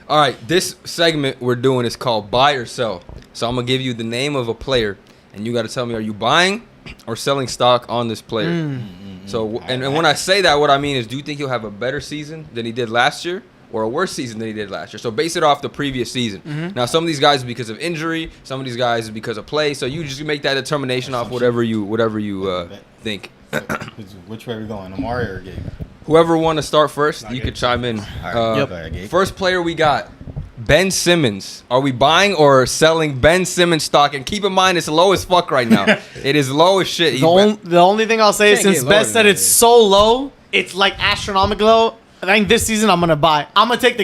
All right, this segment we're doing is called Buy or Sell. So I'm gonna give you the name of a player, and you got to tell me, are you buying or selling stock on this player? So, and when I say that, what I mean is, do you think he'll have a better season than he did last year, or a worse season than he did last year? So base it off the previous season. Now, some of these guys is because of injury, some of these guys is because of play. So you just make that determination off whatever you think. Which way are we going, Omari or Gabe? Whoever want to start first, you could chime in. All right, Gabe. First player we got, Ben Simmons. Are we buying or selling Ben Simmons stock? And keep in mind, it's low as fuck right now. It is low as shit. The only thing I'll say is, Can't since get Beth lower said than it's that. so low, it's like astronomical low. I think this season I'm gonna buy. I'm gonna take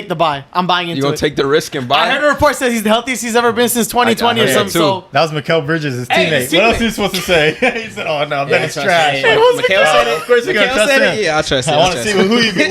the buy. I'm buying into You gonna it. take the risk and I buy? heard a report says he's the healthiest he's ever been since 2020 I or heard something. that too. So That was Mikael Bridges, his Hey, teammate. his What else teammate. are you supposed to say? He said, "Oh no, Ben is trash." Mikhail said it. Of course you're gonna Mikhail trust said him. it. Yeah, I'll trust it. I want to see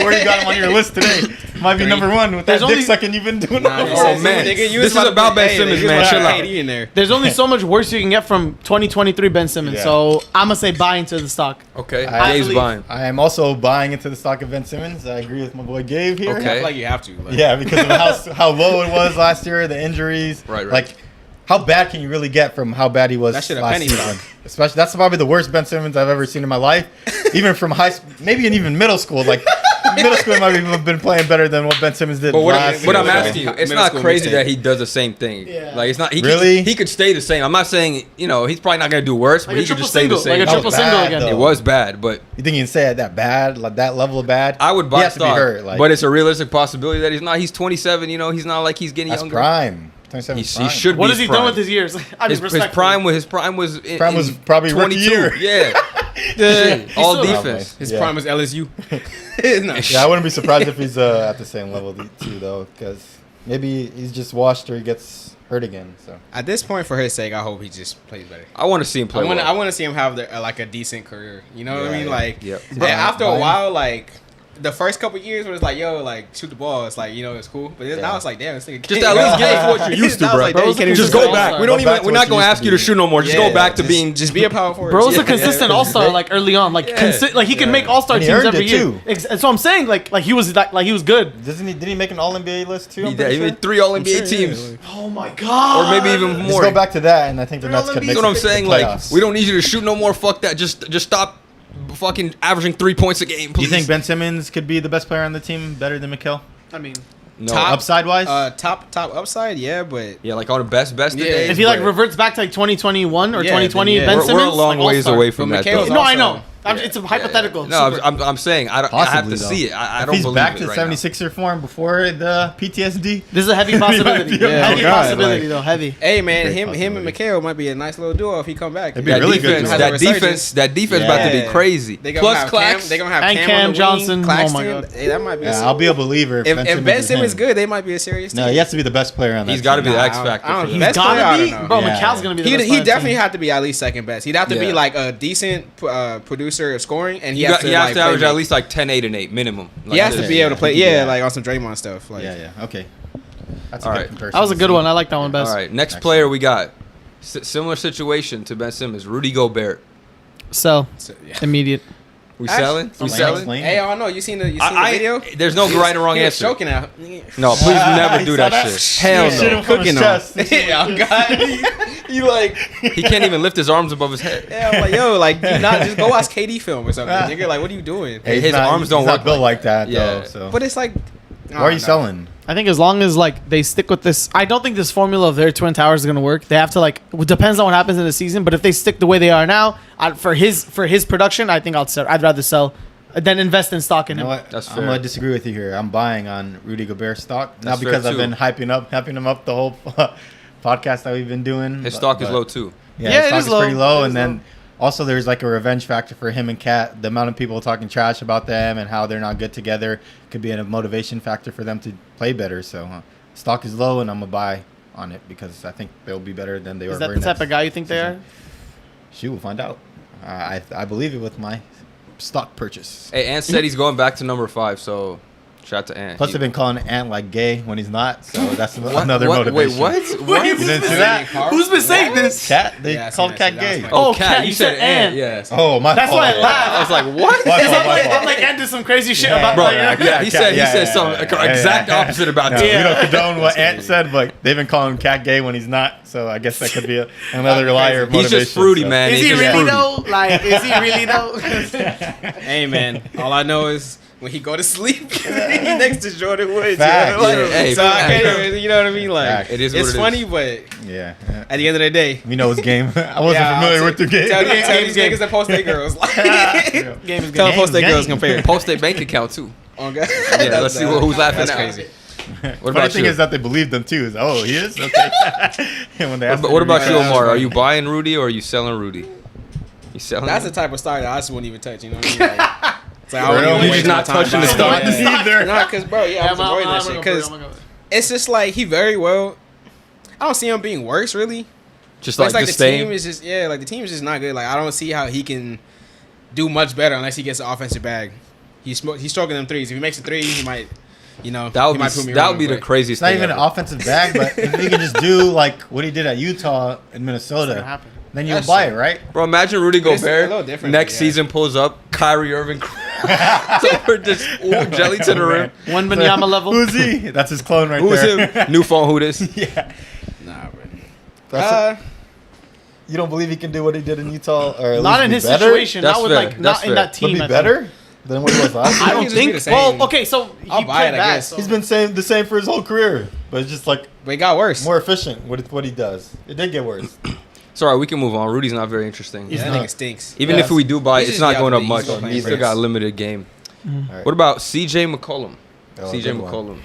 where you got him on your list today. Might be Three. number one with that There's only- dick sucking you've been doing. Nah, Oh, man. This is about Ben Simmons, man. Chill out. KD in there. there's only so much worse you can get from 2023 Ben Simmons. Yeah. So I'm gonna say buy into the stock. Okay, I Gabe's believe- buying. I am also buying into the stock of Ben Simmons. I agree with my boy Gabe here. Okay. I feel like you have to. Like, Yeah, because of how low it was last year, the injuries. Right. Like, how bad can you really get from how bad he was That shit a last penny season? stock. Especially, that's probably the worst Ben Simmons I've ever seen in my life. Even from high school, maybe even middle school. Like, middle school might have been playing better than what Ben Simmons did But last what year. I'm asking you, it's Middle not school crazy mixtape. that he does the same thing. Yeah. Like, it's not. Really? He could stay the same. I'm not saying, he's probably not gonna do worse, Like but a he could triple just stay the single, same. like a That triple was single bad, again. though. It was bad, but You think you can say it that bad, like that level of bad? I would He buy has to be stock. hurt. Like, But it's a realistic possibility that he's not. He's 27. He's not like he's getting that's younger. prime. 27 He is prime. should. What be has he prime. done with his years? I mean, His prime was Prime was probably rookie 22. year. Yeah. Shit, all still- defense. His Yeah. prime was LSU. No. Yeah, I wouldn't be surprised if he's at the same level too, though, because maybe he's just washed or he gets hurt again. So At this point, for his sake, I hope he just plays better. I want to see him play. I well. want to see him have like a decent career. You know what I Yeah, mean? yeah. Like, Yep. and after a Brian. while, like the first couple years, where it's like, yo, like shoot the ball. It's like it's cool. But now it's like, damn, this nigga Just can't- at least get it for what you're used to, Now it's bro. like, damn, you can't even Just shoot go the back. ball. We don't Go back even. to We're what not you gonna used ask to you to be. shoot no more. Just go back to being. Just be a power forward. Bro's a Yeah. consistent all-star like early on. Like Yeah. he can make all-star And he teams earned every it, year. too. That's what I'm saying. Like he was good. did he make an All NBA list too? I'm He pretty made sure? 3 All NBA sure, yeah. teams, Oh my god. or maybe even Just more. go back to that, and I think the They're Nets all could NBA. make That's what I'm the saying. Like, playoffs. we don't need you to shoot no more. Fuck that. Just stop, fucking averaging 3 points a game. Do Please. you think Ben Simmons could be the best player on the team, better than Mikal? I mean, No. Top- Upside wise? Top upside, yeah, but Yeah, like on the best Yeah. days. if he like but reverts back to like 2021 or Yeah, 2020 then, yeah. Ben we're Simmons, a long like, ways all-star. away from But that. Mikhail's though. No, I also- know. It's a hypothetical. No, Super. I'm saying I have Possibly, to though. see it. I if don't he's believe back it to right now. 76er form before the PTSD, This is a heavy possibility. be a Yeah, heavy oh God, possibility like- though. Heavy. hey man, Great him and possibility. Mikhail might be a nice little duo if he come back. It'd be That really good defense, duo. that Has a defense, that defense about to be Yeah. crazy. They gonna Plus have Clax. They gonna have And Cam, Cam on the wing, Johnson. Oh my Claxton. God. Hey, that might be. yeah, I'll be a believer if Ben is Simmons him. good, they might be a serious team. No, he has to be the best player on that. He's got to be team. the Nah, X I factor. don't- for He's sure. best player, I Gotta don't be, know. bro. Yeah. Mikhal's gonna be the best He player on the definitely team. had to be at least second best. He'd have to be Yeah. like a decent producer of scoring, and He has to like, average play at make. least like 10, 8, and 8 minimum. He has Like, to be able to play, Yeah. yeah, like on some Draymond stuff. Like, Yeah, okay. That's All a right. good comparison. That was a good one. I like that one best. All right, next Excellent. player we got. Similar situation to Ben Simmons, Rudy Gobert. So So, yeah. immediate. We Actually- selling? We Explain, selling? explain. Hey, I don't know. You seen the video? There's no right or wrong He was answer. choking out. No, please never He do saw that that? shit. Hell Shit him no. from his Cooking on. chest. Yeah, oh, God. You like, He can't even lift his arms above his head. yeah, I'm like, yo, like, you not just go watch KD film or something, nigga. Like, what are you doing? Hey, His arms don't he's not work built like that, Yeah. though. So. But it's like, Why are you selling? I think as long as like they stick with this, I don't think this formula of their twin towers is gonna work. They have to like. It depends on what happens in the season, but if they stick the way they are now, for his production, I think I'd rather sell than invest in stock in You know him. what? That's I'm fair. gonna disagree with you here. I'm buying on Rudy Gobert stock, That's not because fair, I've too. been hyping him up the whole podcast that we've been doing. His but- stock is but- low too. Yeah, Yeah, his it stock is is low. pretty low, It is and then low. also there's like a revenge factor for him and Kat. The amount of people talking trash about them and how they're not good together could be a motivation factor for them to play better. So stock is low, and I'm gonna buy on it because I think they'll be better than they were. Is that very the type next of guy you think they are? season. Shoot, we'll find out. I believe it with my stock purchase. Hey, Ant said he's going back to number 5, so Shout out to Ant. Plus, they've been calling Ant like gay when he's not, so that's another Wait, motivation. what? Wait, You didn't see that? Who's been saying this? Cat? They Yeah, I called seen Cat that shit. That gay. was Oh, Cat. Cat, You you said said Ant. Ant. Yeah. Oh, my That's fault. why I laughed. I was like, what? My fault, my I'm fault. like, Ant did some crazy shit Yeah, about Bro, like, yeah, he said something exact yeah. opposite about No, that. We Yeah. don't condone what Ant said, but they've been calling him Cat gay when he's not. So I guess that could be another liar of He's motivation. just fruity, so. man. Is He's he just really fruity. though? Like, is he really though? Hey man, all I know is when he go to sleep, he next to Jordan Woods. Facts. Like, Yeah, hey, so I facts. can't even, you know what I mean? Like, Facts. It is what it's it is. funny, but Yeah. at the end of the day, We know his game. I wasn't familiar with the game. Tell these niggas that post their girls. Like, Game is tell them post their Game. girls compare. Post their bank account too. Oh, God. Yeah, let's see who's laughing That's now. crazy. What Funny about thing you? is that they believed them too. Oh, he is? Okay. And when they asked What him, about you, he said, Omar? Are you buying Rudy or are you selling Rudy? You selling? That's the him? type of star that I just wouldn't even touch. You know what I mean? Like, it's like, I Bro, wouldn't even you waste just my not time touching the buying stock? it. Either. Nah, cause bro, yeah, I was avoiding that shit. Cause it's just like he very well. I don't see him being worse really. Just But like it's like the the team same. is just like the team is just not good. Like I don't see how he can do much better unless he gets an offensive bag. He's stroking them threes. If he makes a three, he might, That would he might prove me be that wrong, would be the but- craziest It's not thing even an ever. offensive bag, but if he can just do like what he did at Utah and Minnesota, happen. then you'll That's buy true. it, right? Bro, imagine Rudy But it's a Gobert little different, next yeah. season pulls up Kyrie Irving so just jelly to the rim. One Banyama level. Who's he? That's his clone right Who's there. him? New phone. Who this? Yeah. Nah, bro. That's you don't believe he can do what he did in Utah, or at Not least in be his better? situation. That's Not with fair. like That's not in fair. that team. But I be think. better than what he was last I year. don't He's gonna be think. the same. Well, okay, so he I'll buy played it, I bad, guess. so- He's been the same for his whole career, but it's just like But it got worse. more efficient with what he does. It did get worse. It's alright. We can move on. Rudy's not very interesting. Yeah, that not. nigga stinks. Even Yeah, if we do buy, he's it's just not the going up opposite. much. He's still playing He still for got us. a limited game. Alright. What about C.J. McCollum? Oh, C.J. good one. McCollum.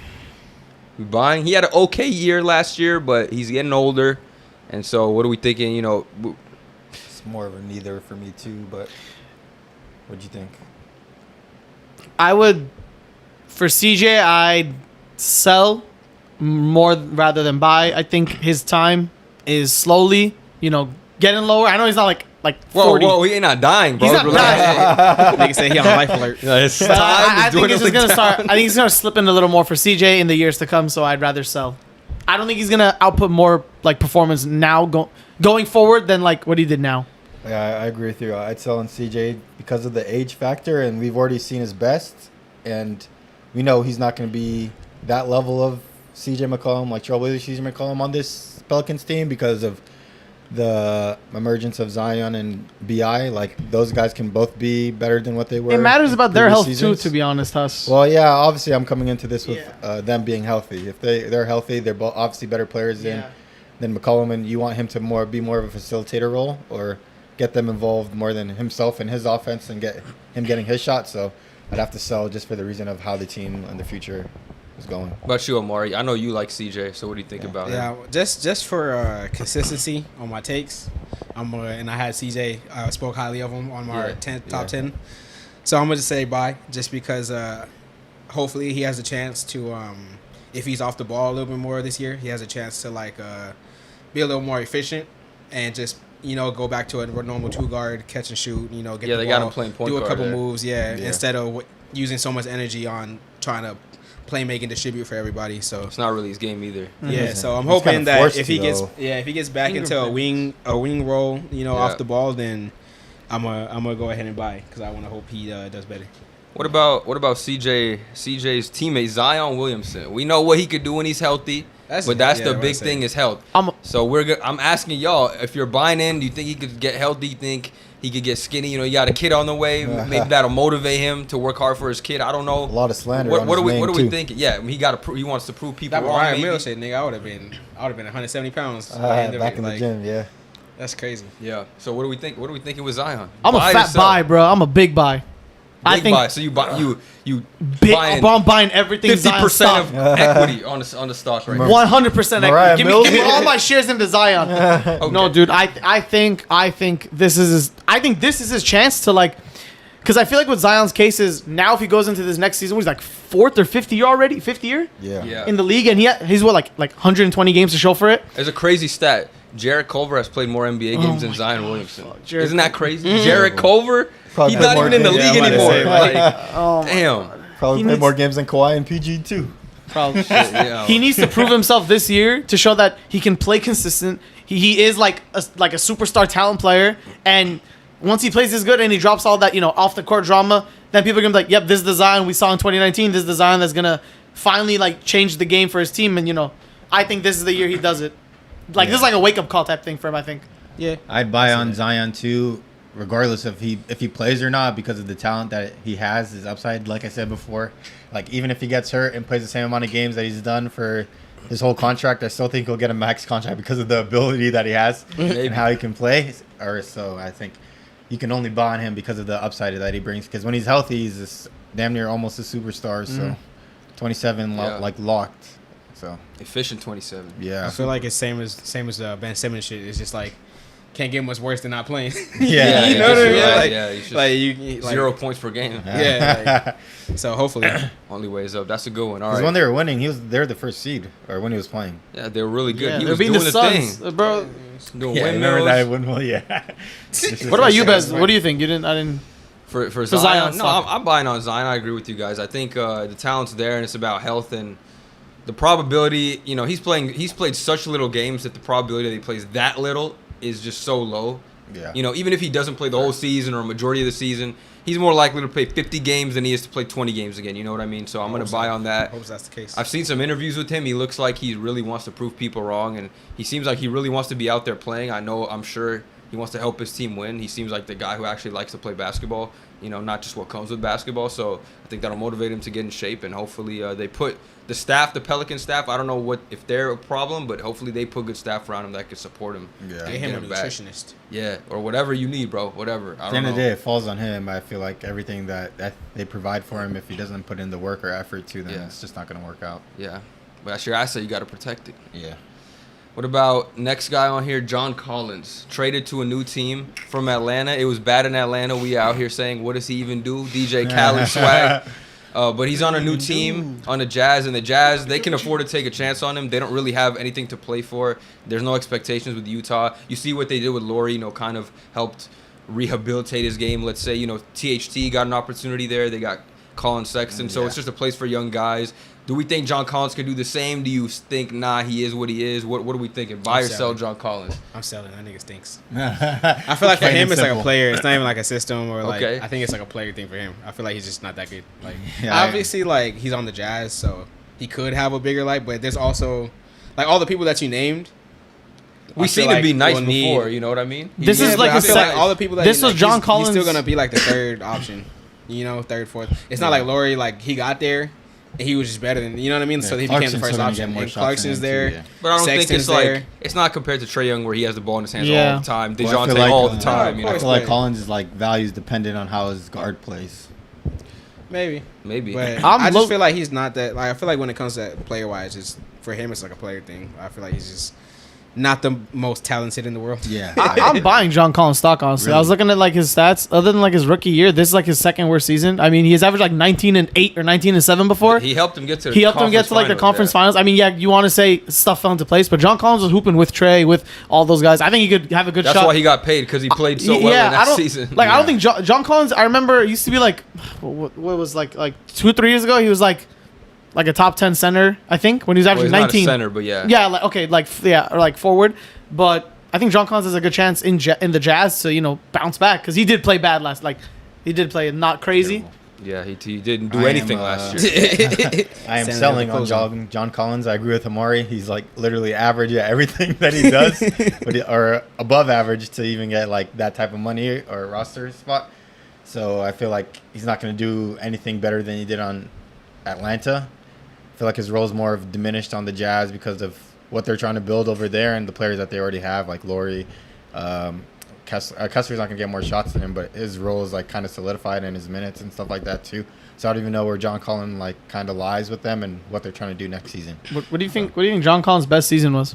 We buying? He had an okay year last year, but he's getting older. And so, what are we thinking? You know, It's more of a neither for me too, but what'd you think? I would, for CJ, I'd sell more rather than buy. I think his time is slowly, getting lower. I know he's not like whoa, 40. whoa, he ain't not dying, bro. He's not Relax. Nigga say he on life alert. Yeah, his But time I is think it's just dwindling gonna start. down. I think he's gonna slip in a little more for CJ in the years to come. So I'd rather sell. I don't think he's gonna output more like performance now going forward than like what he did now. Yeah, I agree with you. I'd sell on CJ because of the age factor, and we've already seen his best, and we know he's not going to be that level of CJ McCollum, like Trailblazer CJ McCollum on this Pelicans team because of the emergence of Zion and BI. Like those guys can both be better than what they were. It matters in about their previous health seasons. too, to be honest, Huss. Well, yeah, obviously I'm coming into this with them being healthy. If they're healthy, they're both obviously better players than McCollum, and you want him to be more of a facilitator role or get them involved more than himself in his offense and get him getting his shot. So I'd have to sell just for the reason of how the team in the future is going. What about you, Omari? I know you like CJ, so what do you think about him? Yeah, just for consistency on my takes, and I had CJ spoke highly of him on my Yeah, top 10. So I'm gonna just say bye, just because hopefully he has a chance to, if he's off the ball a little bit more this year, he has a chance to be a little more efficient and just go back to a normal 2-guard, catch and shoot. Get Yeah, the they got ball, him playing point do a guard couple there. moves, Yeah. instead of using so much energy on trying to play, make, and distribute for everybody. So It's not really his game either. yeah, so I'm He's hoping kinda that forced if he to, gets though. if he gets back Finger into a flicks. wing role, Yeah. off the ball, then I'm gonna go ahead and buy because I want to hope he does better. What about CJ's teammate Zion Williamson? We know what he could do when he's healthy, but that's the big thing is health. So I'm asking y'all, if you're buying in, do you think he could get healthy? Do you think he could get skinny? You got a kid on the way. Maybe that'll motivate him to work hard for his kid. I don't know. A lot of slander. What on are his we name, what are we too. thinking? Yeah, he wants to prove people That wrong. Ryan maybe. Mills shit, nigga, I would have been 170 pounds. Back in the gym, yeah. That's crazy. Yeah. So what do we think? What are we thinking with Zion? I'm a Buy or fat sell? buy, bro. I'm a big buy. I Big think buy. So you buy you big. buying I'm buying everything. 50% Zion of equity on the stock right now. 100% Mariah equity. Mills? Give me all my shares into Zion. Okay. No, dude. I think this is his chance to because I feel like with Zion's case is now if he goes into this next season, he's like 4th or 5th year already, 5th year Yeah. in the league, and he's what like 120 games to show for it. There's a crazy stat. Jared Culver has played more NBA games than my Zion Williamson. Jared Isn't that crazy? Jared Culver, Probably he's not more even in the games. league Yeah, I'm about to anymore. say, Like, Oh my damn. Probably He play needs- more games than Kawhi and PG too. Probably. Yeah. He needs to prove himself this year to show that he can play consistent. He is like a superstar talent player, and once he plays this good and he drops all that off the court drama, then people are gonna be like, "Yep, this design we saw in 2019, this design that's gonna finally like change the game for his team." And I think this is the year he does it. Like this is like a wake up call type thing for him. I think. Yeah. I'd buy on Zion too, regardless if he plays or not, because of the talent that he has, his upside. Like I said before, like even if he gets hurt and plays the same amount of games that he's done for his whole contract, I still think he'll get a max contract because of the ability that he has and how he can play. Or so I think you can only buy on him because of the upside that he brings. Because when he's healthy, he's this damn near almost a superstar. So 27 like locked. So Efficient 27. yeah, I feel like it's same as Ben Simmons shit. It's just like can't get much worse than not playing. Yeah, you know what I mean? right. Like, Yeah, he's just like 0 points per game. Yeah. So hopefully, Only ways up. That's a good one. All because right. when they were winning, they're the first seed, or when he was playing. Yeah, they were really good. Yeah, He they're was beating doing the the Suns, thing. bro. Doing Yeah, remember windmills. that windmill? Yeah. What about you, Bez? What do you think? I didn't. For Zion Zion, no, stock. I'm buying on Zion. I agree with you guys. I think the talent's there, and it's about health and the probability. He's played such little games that the probability that he plays that little is just so low. Yeah. Even if he doesn't play the whole season or a majority of the season, he's more likely to play 50 games than he is to play 20 games again. You know what I mean? So I'm going to buy on that. I hope that's the case. I've seen some interviews with him. He looks like he really wants to prove people wrong, and he seems like he really wants to be out there playing. I'm sure he wants to help his team win. He seems like the guy who actually likes to play basketball, not just what comes with basketball. So I think that'll motivate him to get in shape, and hopefully they put the staff, the Pelican staff, I don't know if they're a problem, but hopefully they put good staff around him that could support him. Yeah. and Get him a him back. nutritionist. Yeah, or whatever you need, bro. Whatever. I At don't the end know. of the day, it falls on him. I feel like everything that they provide for him, if he doesn't put in the work or effort to, then Yeah. it's just not going to work out. Yeah, but that's your asset. You got to protect it. Yeah. What about next guy on here, John Collins, traded to a new team from Atlanta. It was bad in Atlanta. We out here saying, what does he even do? DJ Khaled swag. But he's on a new team on the Jazz, and the Jazz, they can afford to take a chance on him. They don't really have anything to play for. There's no expectations with Utah. You see what they did with Laurie, kind of helped rehabilitate his game. Let's say, THT got an opportunity there. They got Colin Sexton. So Yeah. it's just a place for young guys. Do we think John Collins could do the same? Do you think, nah, he is what he is? What are we thinking? Buy or sell selling. John Collins? I'm selling. That nigga stinks. I feel like for Plain him, and it's like a simple. player. It's not even like a system or like. Okay. I think it's like a player thing for him. I feel like he's just not that good. Like Yeah, obviously, like he's on the Jazz, so he could have a bigger light. But there's also like all the people that you named. I We feel seen him like be nice will need- before, you know what I mean? This is but like I his feel sec- like all the people that this you was named, John he's Collins- still gonna be like the third option. Third, fourth. It's not like Laurie. Like he got there. And he was just better than you know what I mean. So he became the Clarkson's first still gonna option. get more And shots than Clarkson's him, there. too, yeah. But I don't think Sexton's it's like there. it's not compared to Trae Young where he has the ball in his hands Yeah. all the time. Well, I DeJounte feel like, all the uh, time. of You I course, know? feel like but- Collins is like values dependent on how his guard plays. Maybe. Maybe. But I'm I low- just feel like he's not that. Like I feel like when it comes to player wise, it's for him it's like a player thing. I feel like he's just not the most talented in the world. Yeah. I'm buying John Collins stock, honestly. I was looking at like his stats. Other than like his rookie year, this is like his second worst season. I mean, he's averaged like 19-8 or 19-7 before. He helped him get to. He helped him get to like the conference finals. I mean, yeah, you want to say stuff fell into place, but John Collins was hooping with Trey, with all those guys. I think he could have a good That's shot. why he got paid because he played so well in I that don't, season. Like, I don't think John Collins. I remember it used to be like, what was like 2-3 years ago. He was like a top 10 center. I think when he was Well, averaging he's not a 19. center, but yeah. Yeah, like okay, or like forward. But I think John Collins has a good chance in the Jazz to bounce back because he did play bad last. Like he did play not crazy. Yeah, he didn't do I am, anything last year. I am Sending selling the on closing. John Collins. I agree with Omari. He's like literally average at everything that he does, or above average to even get like that type of money or roster spot. So I feel like he's not going to do anything better than he did on Atlanta. I feel like his role is more of diminished on the Jazz because of what they're trying to build over there and the players that they already have, like Laurie. Kessler's not going to get more shots than him, but his role is like kind of solidified in his minutes and stuff like that too. So I don't even know where John Collins like kind of lies with them and what they're trying to do next season. What do you think? What do you think John Collins' best season was?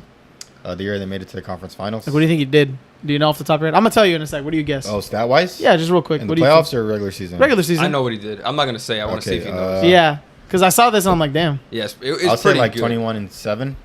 The year they made it to the conference finals. Like, what do you think he did? Do you know off the top of your head? I'm gonna tell you in a sec. What do you guess? Oh, stat wise? Yeah, just real quick. In What the do you playoffs think? or regular season? Regular season. I know what he did. I'm not gonna say. I want to see if he knows. Okay, Yeah, because I saw this and I'm like, damn. Yes, I'll it's say pretty like good. 21-7.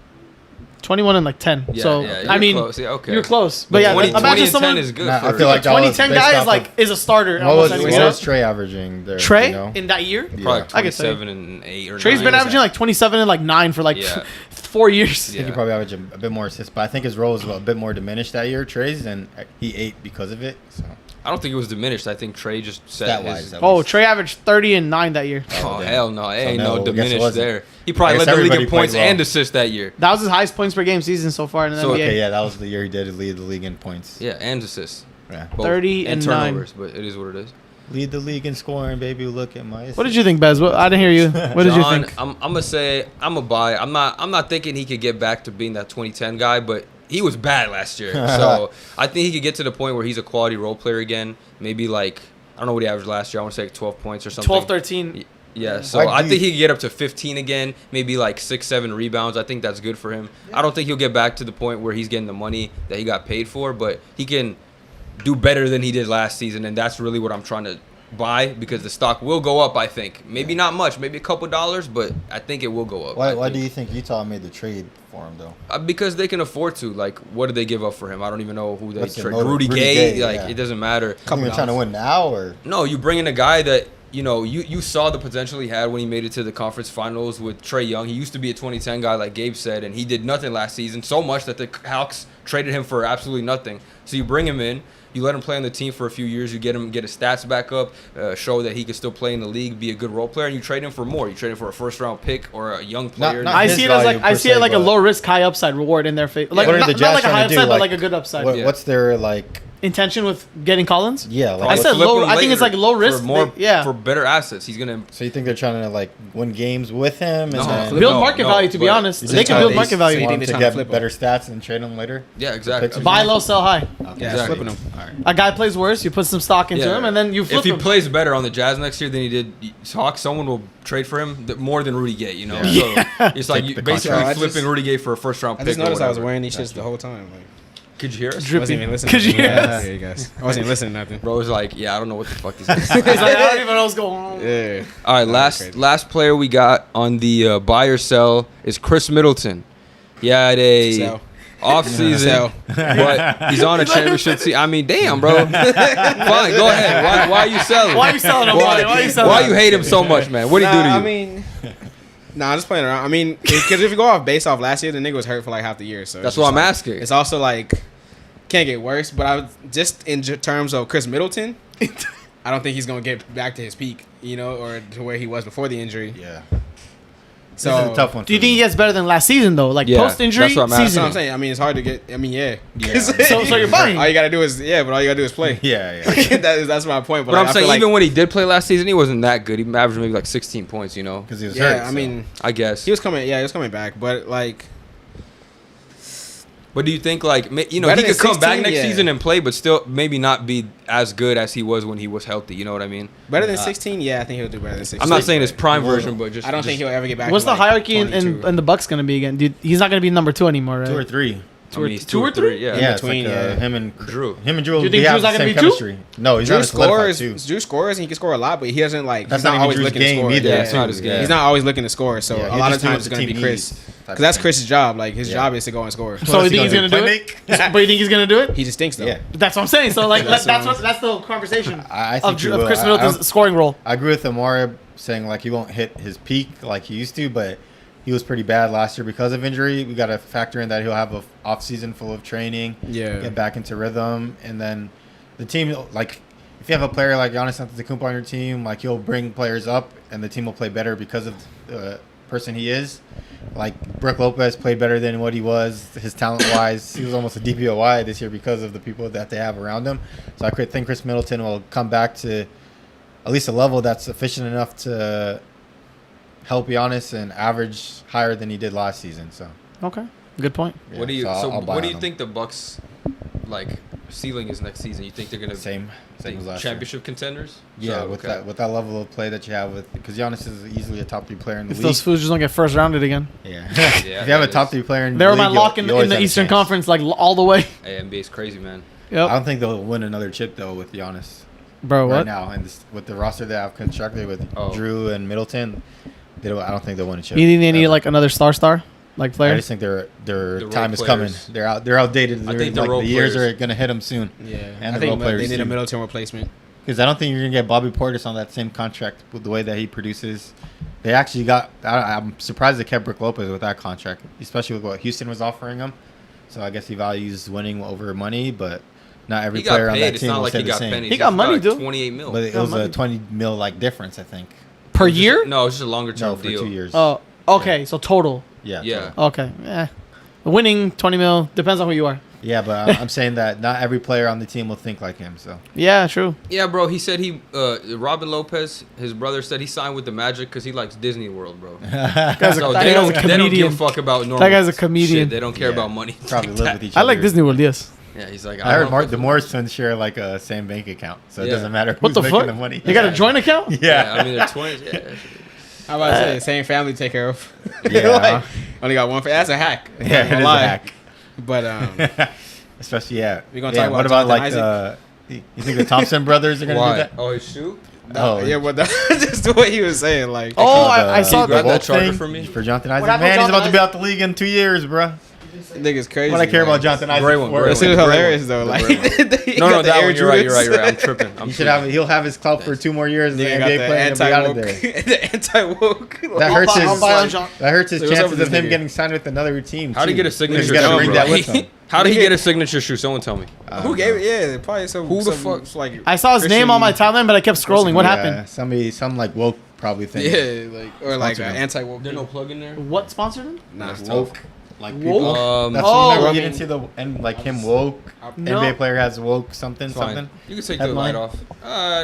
21 and like 10. Yeah, so yeah, I you're mean, close. Yeah, okay. you're close. But yeah, 20 imagine and someone 10 is good. Nah, I for, feel like that was 2010 based guy off is like of- is a starter. What almost was, any what was season. Trey averaging there? Trey You know? in that year? probably I could say. 27 and 8 or Trey's 9. been averaging like 27 and like 9 for like Yeah. 4 years. I think Yeah. he probably averaged a bit more assists, but I think his role was a bit more diminished that year, Trey's, and he ate because of it. So I don't think it was diminished. I think Trey just said stat-wise, his. at Oh, least. Trey averaged 30 and 9 that year. Oh, damn. hell no. It ain't So no no, I guess it diminished wasn't. there. He probably I led guess the league in everybody played points well. and assists that year. That was his highest points per game season so far in the So, NBA. okay, yeah, that was the year he did lead the league in points. Yeah, and assists. Yeah. Both. 30 and 9. turnovers, but it is what it is. Lead the league in scoring, baby. Look at my. What did you think, Bez? I didn't hear you. What did you John, think? I'm gonna say I'm a buy. I'm not thinking he could get back to being that 2010 guy, but he was bad last year. So I think he could get to the point where he's a quality role player again. Maybe like I don't know what he averaged last year. I want to say like 12 points or something. 12, 13. Yeah, so Why I do think you- he could get up to 15 again, maybe like 6, 7 rebounds. I think that's good for him. I don't think he'll get back to the point where he's getting the money that he got paid for, but he can do better than he did last season, and that's really what I'm trying to buy because the stock will go up, I think. Maybe not much, maybe a couple dollars, but I think it will go up. Why I do think. you think Utah made the trade for him though? Because they can afford to. Like, what did they give up for him? I don't even know who they What's the trade. motive? Rudy Rudy Gay? Gay, Like, yeah. it doesn't matter. You think they're trying to win now or? No, you bring in a guy that, you know, you saw the potential he had when he made it to the conference finals with Trae Young. He used to be a 2010 guy, like Gabe said, and he did nothing last season, so much that the Hawks traded him for absolutely nothing. So you bring him in, you let him play on the team for a few years, you get his stats back up, show that he can still play in the league, be a good role player, and you trade him for more. You trade him for a first-round pick or a young player. not I his see it as value like per se, a but- low risk, high upside reward in their face. Like What are not, the not Jazz like a trying high to do? upside, but Like, like a good upside. What, Yeah. What's their like? Intention with getting Collins? Yeah, like I said Flip low. him I think it's later like low risk. for more, yeah. for better assets. He's gonna. So you think they're trying to like win games with him and No, then flip build No, market no, value. To be but honest, you they just can trying build to- market so value. you want think him they're to trying to get flip him? better stats and trade him later? Yeah, Picks exactly. or Buy something? low, sell high. Okay. Yeah, Exactly. flipping him. All right. A guy plays worse, you put some stock into him, and then you flip if he him. plays better on the Jazz next year than he did Hawks, someone will trade for him more than Rudy Gay. You know, Yeah. so it's like Take you the basically contract. I flipping just- Rudy Gay for a first round I pick. just noticed or I was whatever. wearing these shits the whole time. Like, Could you hear us? Drippy. wasn't even listening. Could you hear Yeah, us? yeah, you guys. I wasn't even listening to nothing. Bro was like, yeah, I don't know what the fuck he's He's like, I don't even know what's going on. Yeah. All right, crazy. last player we got on the buy or sell is Chris Middleton. He had a Sell. off season, Sell. but he's on a championship team. I mean, damn, bro. Fine, go ahead. Why are you selling? Why are you selling him? Why, Why are you selling why him? you hate him so much, man? What did he do to you? I mean, I'm just playing around. I mean, because if you go off based off last year, the nigga was hurt for like half the year. So That's it's what just I'm like- asking. It's also like can't get worse. But I would, just in terms of Chris Middleton, I don't think he's gonna get back to his peak, you know, or to where he was before the injury. Yeah. So This is a tough one. Do you for think me. he gets better than last season though? Like Yeah, post injury that's what I'm asking. That's season. what I'm saying. I mean, it's hard to get. I mean, yeah. Yeah. So you're buying. All you gotta do is but all you gotta do is play. Yeah, yeah. that's my point. But like, I'm I saying feel even like, when he did play last season, he wasn't that good. He averaged maybe like 16 points, you know. Because he was hurt. yeah, I mean, I guess. he was coming. Yeah, he was coming back. But like, But do you think like you know Better he than could come back 16? next Yeah. season and play, but still maybe not be as good as he was when he was healthy? You know what I mean? better than 16. Yeah, I think he'll do better than 16. I'm not saying his but prime Well, version, but just I don't think he'll ever get back. What's to the like hierarchy in 22. the Bucks gonna be again? Dude, he's not gonna be number 2 anymore, right? 2 or 3. I mean, he's two or three? Yeah. Yeah, it's between, like yeah. him and Drew. Him and Drew. Do you think they have Drew's not the gonna same be two? chemistry. No, he's Drew not a solidified scores. 2. Drew scores and he can score a lot, but he doesn't like. That's he's not not even always Drew's looking to game score. either. Yeah, Yeah, it's not his game. He's not always looking to score. So Yeah, a he lot just of do times it's what the gonna be team Chris, needs, type because that's of thing. Chris's job. Like his Yeah. job is to go and score. So you think he's gonna do it? But you think he's gonna do it? He just thinks though. Yeah. That's what I'm saying. So like That's that's the conversation I think of, he of will. Chris I Middleton's don't- scoring role. I agree with Omari saying like he won't hit his peak like he used to, but he was pretty bad last year because of injury. We got to factor in that he'll have a off season full of training, Yeah. get back into rhythm, and then the team like if you have a player like Giannis Antetokounmpo on your team, like he'll bring players up and the team will play better because of the person he is. Like Brook Lopez played better than what he was, his talent wise. He was almost a DPOY this year because of the people that they have around him. So I think Chris Middleton will come back to at least a level that's sufficient enough to help Giannis and average higher than he did last season. So Okay, good point. yeah, What do you I'll buy what do on you him. think the Bucks like ceiling is next season? You think they're gonna Same like, as last year. championship contenders? Yeah, So, with okay. that level of play that you have with because Giannis is easily a top 3 player in the If league. those fools just don't get first rounded again, Yeah. Yeah, If you have a that top is- 3 player in they the were my league, lock you in always the have a Eastern chance. Conference, like all the way. Hey, NBA's crazy, man. I Yep, don't think they'll win another chip though with Giannis bro. right What? now, and with the roster they have constructed with Oh. Drew and Middleton, I don't think they'll win a chip. You think they need ever. like another star? like I player? just think their The time role is coming. players. They're outdated. I They're, think the like, role the years players. are gonna hit them soon. Yeah, And I the role think players they need a too. middle-term replacement. Because I don't think you're gonna get Bobby Portis on that same contract with the way that he produces. They actually got. I'm surprised they kept Brook Lopez with that contract, especially with what Houston was offering him. So I guess he values winning over money, but not every He got player on paid. that It's team not will like say he the got same. pennies. He got money, like dude. 28 mil. But it got was money. a 20 mil like difference, I think. Per Just- year? No, it's just a longer term No, for deal. 2 years. Oh, okay. So total. yeah. Yeah. Okay. Winning 20 mil depends on who you are. Yeah, but I'm saying that not every player on the team will think like him. So Yeah, true. Yeah, bro. He said Robin Lopez, his brother, said he signed with the Magic because he likes Disney World, bro. Guy's a, So that they guy's a don't give comedian. a fuck about normal. That guy's a comedian. Shit. They don't care Yeah. about money. probably Like live that. with each I other. like Disney World, yes. Yeah, he's like. I heard don't know if the Morris twins share like a same bank account, so it Yeah. doesn't matter What who's the making fuck? the money. They got a Yeah. joint account? Yeah. Yeah, I mean they're twins. Yeah. How about I say same family to take care of? Yeah. Like, only got one. That's a hack. I'm Yeah, not it gonna is a lie. hack. But Especially, yeah. We gonna Yeah, talk what about about Jonathan like you think the Thompson brothers are gonna do Why? that? Oh, his shoe. Oh, yeah, but just the way he was saying, like, Oh, the- I saw Grab that. that charger thing for me. for Jonathan Isaac. happened to Man, he's about to Jonathan be out the league in 2 years, bro. nigga's crazy. What I care man. about Jonathan Isaac Gray one, for? gray This one. is The gray hilarious one. though. The Like, gray he No, got no, the that Air one. You're right. You're right. Jordans. You're right. I'm tripping. I'm He should tripping. have. He'll have his clout for 2 more years as an Nigga got NBA the player and be out of anti-woke. there. The anti-woke. That hurts I'll his. buy on John. That hurts his Wait, what's up chances with of this him nigga? getting signed with another team. How did he too. get a signature He's shoe, got to bring bro? that with him. How did he Nigga- get a signature shoe? Someone tell me. Who gave it? Yeah, probably some. Who the some, fuck? Like I saw his name on my timeline, but I kept scrolling. What Yeah, happened? Some like woke probably thing. Yeah, like or like Sponsored him. anti-woke. There no plug in there. What sponsored him? Nah, That's tough. woke. Like Woke? people. That's Oh. you never I get mean- into the and like him woke. No. NBA player has woke something Fine. something. You can take Headline. the light off.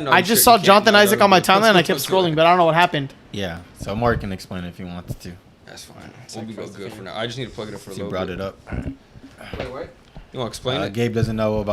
No, I you just shit, saw you can't. Jonathan No, Isaac no, on my let's timeline. I go kept to scrolling, it. but I don't know what happened. Yeah. So Mark can explain it if he wants to. That's fine. We'll be good for now. I just need to plug it up for a He little brought bit. it up. Wait, what? You want to explain it? Gabe doesn't know about